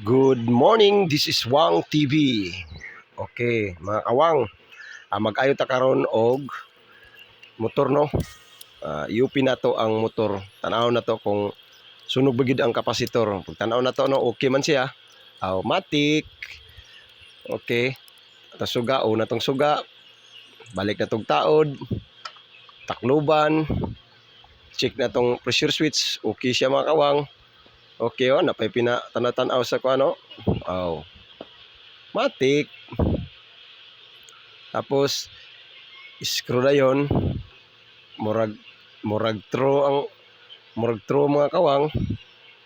Good morning, this is Wang TV. Okay, mga kawang, mag-ayo ta karon og motor no. UP na to ang motor. Tanaw na to kung sunog ba gid ang kapasitor. Pag tanaw na to no, okay man siya. Automatic. Okay. Tasuga o natong suga. Balik na tong taod. Takluban. Check na tong pressure switch. Okay siya mga kawang. Okay oh, napay pinatanaw sa ko ano. Oh. Matik. Tapos screw na yon, murag murag throw mga kawang.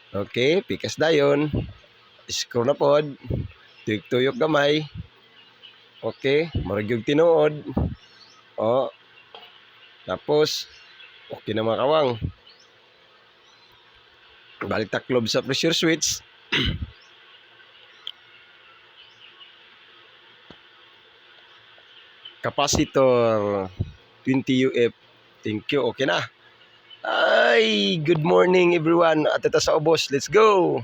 Okay, pikas dayon, screw na pod, tuyok gamay. Okay, murag yung tinuod. O, tapos okay na mga kawang. Balik taklob sa pressure switch. Capacitor 20 UF. Thank you. Okay na. Ay, good morning everyone. At ito sa ubos. Let's go.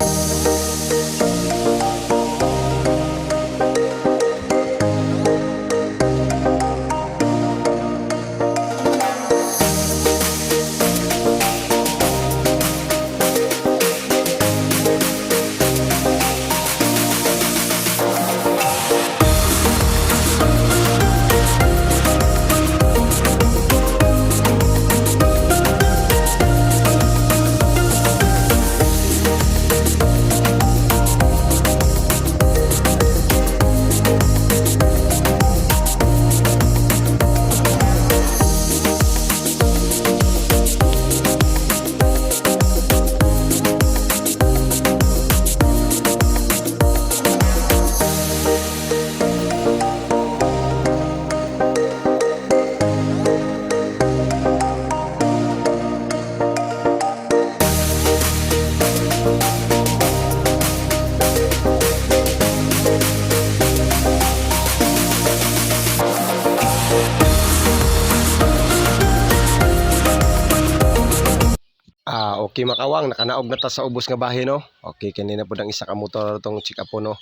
Okay makawang, nakanaog na ta sa ubos nga bahin no. Okay, kanina po ang isa ka motor tong check up po no.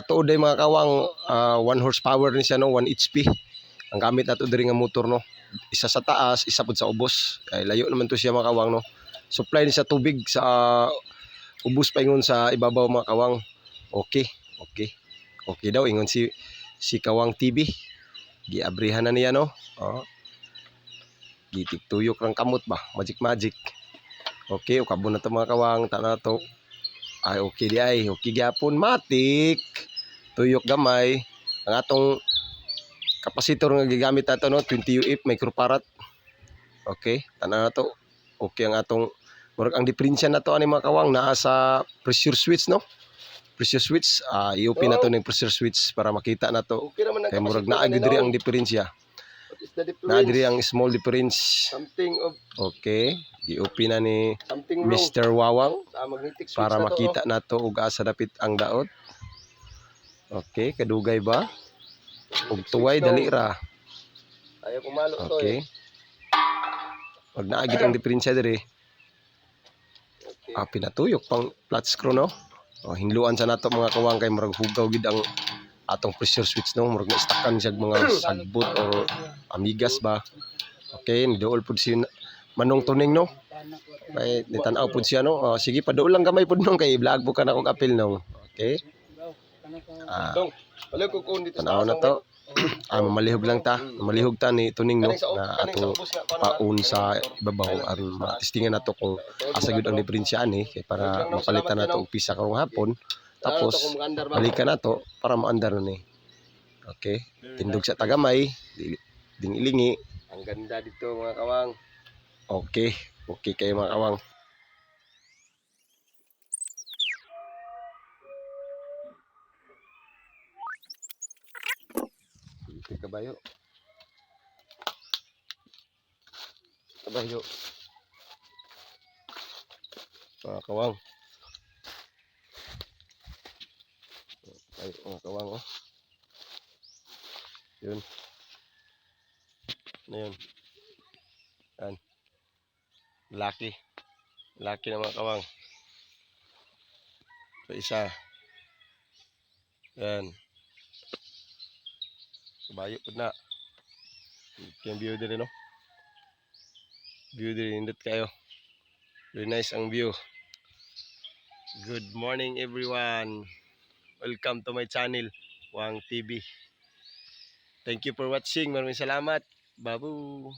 Tuod ay mga kawang, 1 horsepower ni siya no, 1 HP. Ang gamit nato diri nga motor no. Isa sa taas, isa pud sa ubos. Ay layo naman to siya mga kawang no. Supply ni sa tubig sa ubos pa ingon sa ibabaw mga kawang. Okay, okay. Okay daw ingon si Kawang TV. Giabrihan na niya no. Gitik-tuyok rang kamot ba, magic. Okay, ukabo na to mga kawang, tana to. Ay, okay di ay, okay gyapon, matik. Tuyok gamay. Ang atong kapasitor nga gigamit nato no, 20 UF microfarad. Okay, tana na to. Okay ang atong murag ang diferensya na to ani mga kawang naa sa pressure switch no. Pressure switch, i-open na to ng pressure switch para makita na to. Okay naman ang kay murag naa gid diri ang diferensya. Na diri ang small difference. Something of okay, i-open na ni Mr. Wawang para makita na to ug asa dapit ang daot. Okay, kadugay ba? Ug tuway dali ra. Ayaw kumalo to. Okay. Pag naagit ang diferensya diri. Pinatuyok pang flat screw no. Hinluan sa nato mga kawang kay murag hugaw gid ang atong pressure switch no, murag na-stackan siya mga sagbot or amigas ba. Okay, niduol pud si Manong Tuning no. Kay nitan-aw pud siya no. Sige paduol lang gamay pud nung kay vlog po ka na kog apil no. Okay. Tanaw na to. Mamalihog lang ta. Mamalihog ta ni Tuning no na ato paun sa ibabaw aron matistingan nato kung asa gyud ang diferensya ani kay para mapalitan nato og pisa karong hapon. Tapos balikan nato para maandar na ni. Okay. Tindog sa tagamay, ding ilingi. Ang ganda dito mga kawang. Okay. Okay kayo mga kawang. Kabayo. Kabayo. Mga kawang. Ay, mga kawang oh. Yun. Ano yun? Yan. Laki. Laki na mga kawang. So isa. Yan. Kabayo po na. Yung view din no. View din indot kayo. Very nice ang view. Good morning everyone. Welcome to my channel, Wang TV. Thank you for watching. Maraming salamat. Babu.